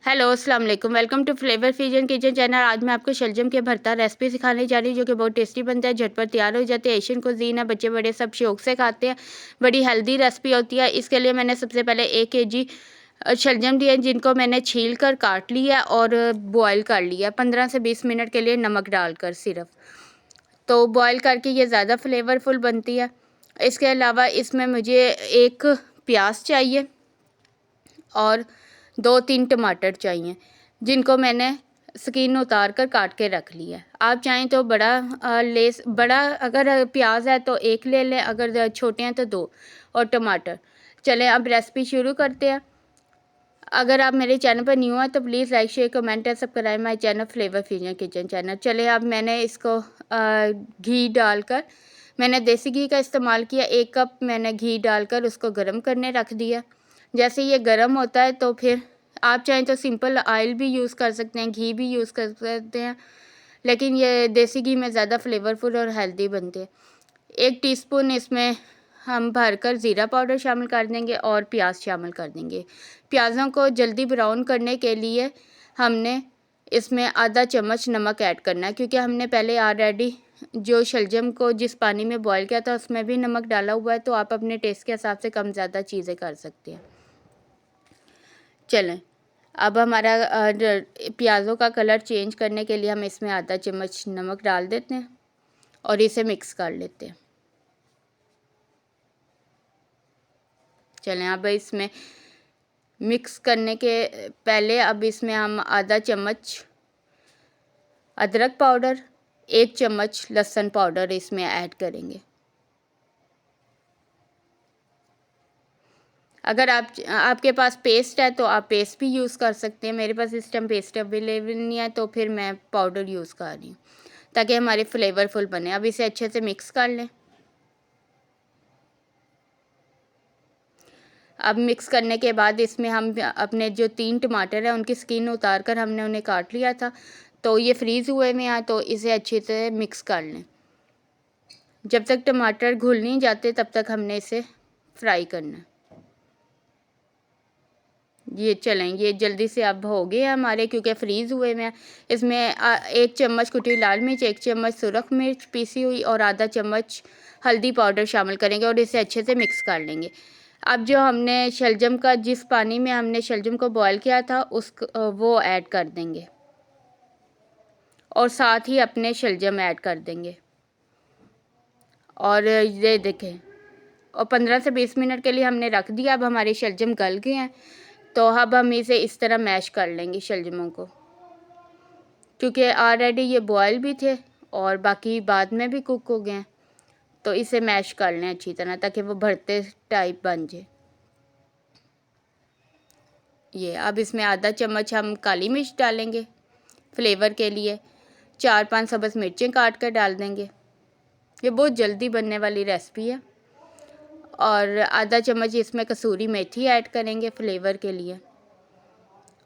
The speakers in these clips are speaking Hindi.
हेलो अस्सलाम वालेकुम, welcome to flavour fusion kitchen channel. आज मैं आपको शलजम के भरता रेसिपी सिखाने जा रही हूँ जो कि बहुत टेस्टी बनता है, झटपट तैयार हो जाते हैं। एशियन कुजीन है, बच्चे बड़े सब शौक से खाते हैं। बड़ी हेल्दी रेसिपी होती है। इसके लिए मैंने सबसे पहले 1 केजी शलजम लिए जिनको मैंने छील कर काट लिया और बॉयल कर लिया 15 से 20 मिनट के लिए नमक डालकर सिर्फ। तो बॉयल करके ये ज़्यादा फ्लेवरफुल बनती है। इसके अलावा इसमें मुझे 1 प्याज चाहिए और 2-3 टमाटर चाहिए जिनको मैंने स्किन उतार कर काट के रख लिया है। आप चाहें तो बड़ा अगर प्याज है तो 1 ले लें, अगर छोटे हैं तो 2 और टमाटर। चलें अब रेसिपी शुरू करते हैं। अगर आप मेरे चैनल पर न्यू हैं तो प्लीज़ लाइक शेयर कमेंट और subscribe my channel flavour fusion kitchen channel. चले अब मैंने इसको घी डालकर, मैंने देसी घी का इस्तेमाल किया। 1 कप मैंने घी डालकर उसको गर्म करने रख दिया। जैसे ये गर्म होता है तो फिर आप चाहें तो सिंपल ऑयल भी यूज़ कर सकते हैं, घी भी यूज़ कर सकते हैं, लेकिन ये देसी घी में ज़्यादा फ्लेवरफुल और हेल्दी बनते हैं। 1 टीस्पून इसमें हम भरकर ज़ीरा पाउडर शामिल कर देंगे और प्याज शामिल कर देंगे। प्याज़ों को जल्दी ब्राउन करने के लिए हमने इसमें आधा चम्मच नमक ऐड करना है, क्योंकि हमने पहले ऑलरेडी जो शलजम को जिस पानी में बॉयल किया था उसमें भी नमक डाला हुआ है। तो आप अपने टेस्ट के हिसाब से कम ज़्यादा चीज़ें कर सकते हैं। चलें अब हमारा प्याज़ों का कलर चेंज करने के लिए हम इसमें आधा चम्मच नमक डाल देते हैं और इसे मिक्स कर लेते हैं। चलें अब इसमें मिक्स करने के पहले अब इसमें हम आधा चम्मच अदरक पाउडर, 1 चम्मच लहसुन पाउडर इसमें ऐड करेंगे। अगर आपके पास पेस्ट है तो आप पेस्ट भी यूज़ कर सकते हैं। मेरे पास इस टाइम पेस्ट अवेलेबल नहीं है तो फिर मैं पाउडर यूज़ कर रही हूँ ताकि हमारे फ्लेवरफुल बने। अब इसे अच्छे से मिक्स कर लें। अब मिक्स करने के बाद इसमें हम अपने जो 3 टमाटर हैं उनकी स्किन उतार कर हमने उन्हें काट लिया था, तो ये फ्रीज़ हुए में हैं, तो इसे अच्छे से मिक्स कर लें। जब तक टमाटर घुल नहीं जाते तब तक हमने इसे फ्राई करना है। ये चलें ये जल्दी से अब हो गए हैं हमारे, क्योंकि फ्रीज़ हुए में हैं। इसमें 1 चम्मच कुटी लाल मिर्च, 1 चम्मच सुरख मिर्च पीसी हुई और आधा चम्मच हल्दी पाउडर शामिल करेंगे और इसे अच्छे से मिक्स कर लेंगे। अब जो हमने शलजम का जिस पानी में हमने शलजम को बॉयल किया था वो ऐड कर देंगे और साथ ही अपने शलजम ऐड कर देंगे और ये देखें, और 15 से 20 मिनट के लिए हमने रख दिया। अब हमारे शलजम गल गए हैं, तो अब हम इसे इस तरह मैश कर लेंगे शलजमों को, क्योंकि ऑलरेडी ये बॉयल भी थे और बाकी बाद में भी कुक हो गए हैं। तो इसे मैश कर लें अच्छी तरह ताकि वो भरते टाइप बन जाए। ये अब इसमें आधा चम्मच हम काली मिर्च डालेंगे फ्लेवर के लिए। 4-5 सब्ज़ मिर्चें काट कर डाल देंगे। ये बहुत जल्दी बनने वाली रेसिपी है। और आधा चम्मच इसमें कसूरी मेथी ऐड करेंगे फ्लेवर के लिए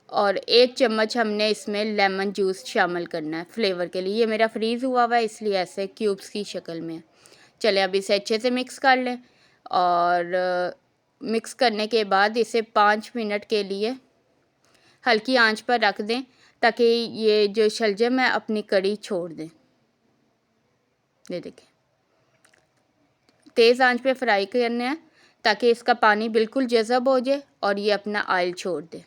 और 1 चम्मच हमने इसमें लेमन जूस शामिल करना है फ्लेवर के लिए। ये मेरा फ्रीज़ हुआ हुआ है इसलिए ऐसे क्यूब्स की शक्ल में। चले अब इसे अच्छे से मिक्स कर लें और मिक्स करने के बाद इसे 5 मिनट के लिए हल्की आंच पर रख दें ताकि ये जो शलजम है अपनी कड़ी छोड़ दें। ये देखें, तेज़ आंच पे फ्राई करना है ताकि इसका पानी बिल्कुल जज़ब हो जाए और ये अपना ऑयल छोड़ दे।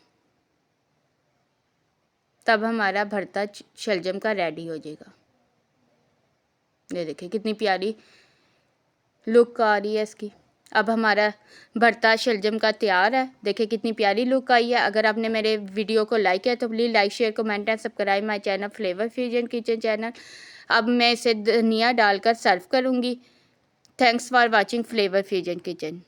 तब हमारा भरता शलजम का रेडी हो जाएगा। ये देखिए कितनी प्यारी लुक आ रही है इसकी। अब हमारा भरता शलजम का तैयार है। देखिए कितनी प्यारी लुक आई है। अगर आपने मेरे वीडियो को लाइक किया तो please like share comment and subscribe my channel flavour fusion kitchen channel. अब मैं इसे धनिया डालकर सर्व करूँगी। Thanks for watching flavour fusion kitchen.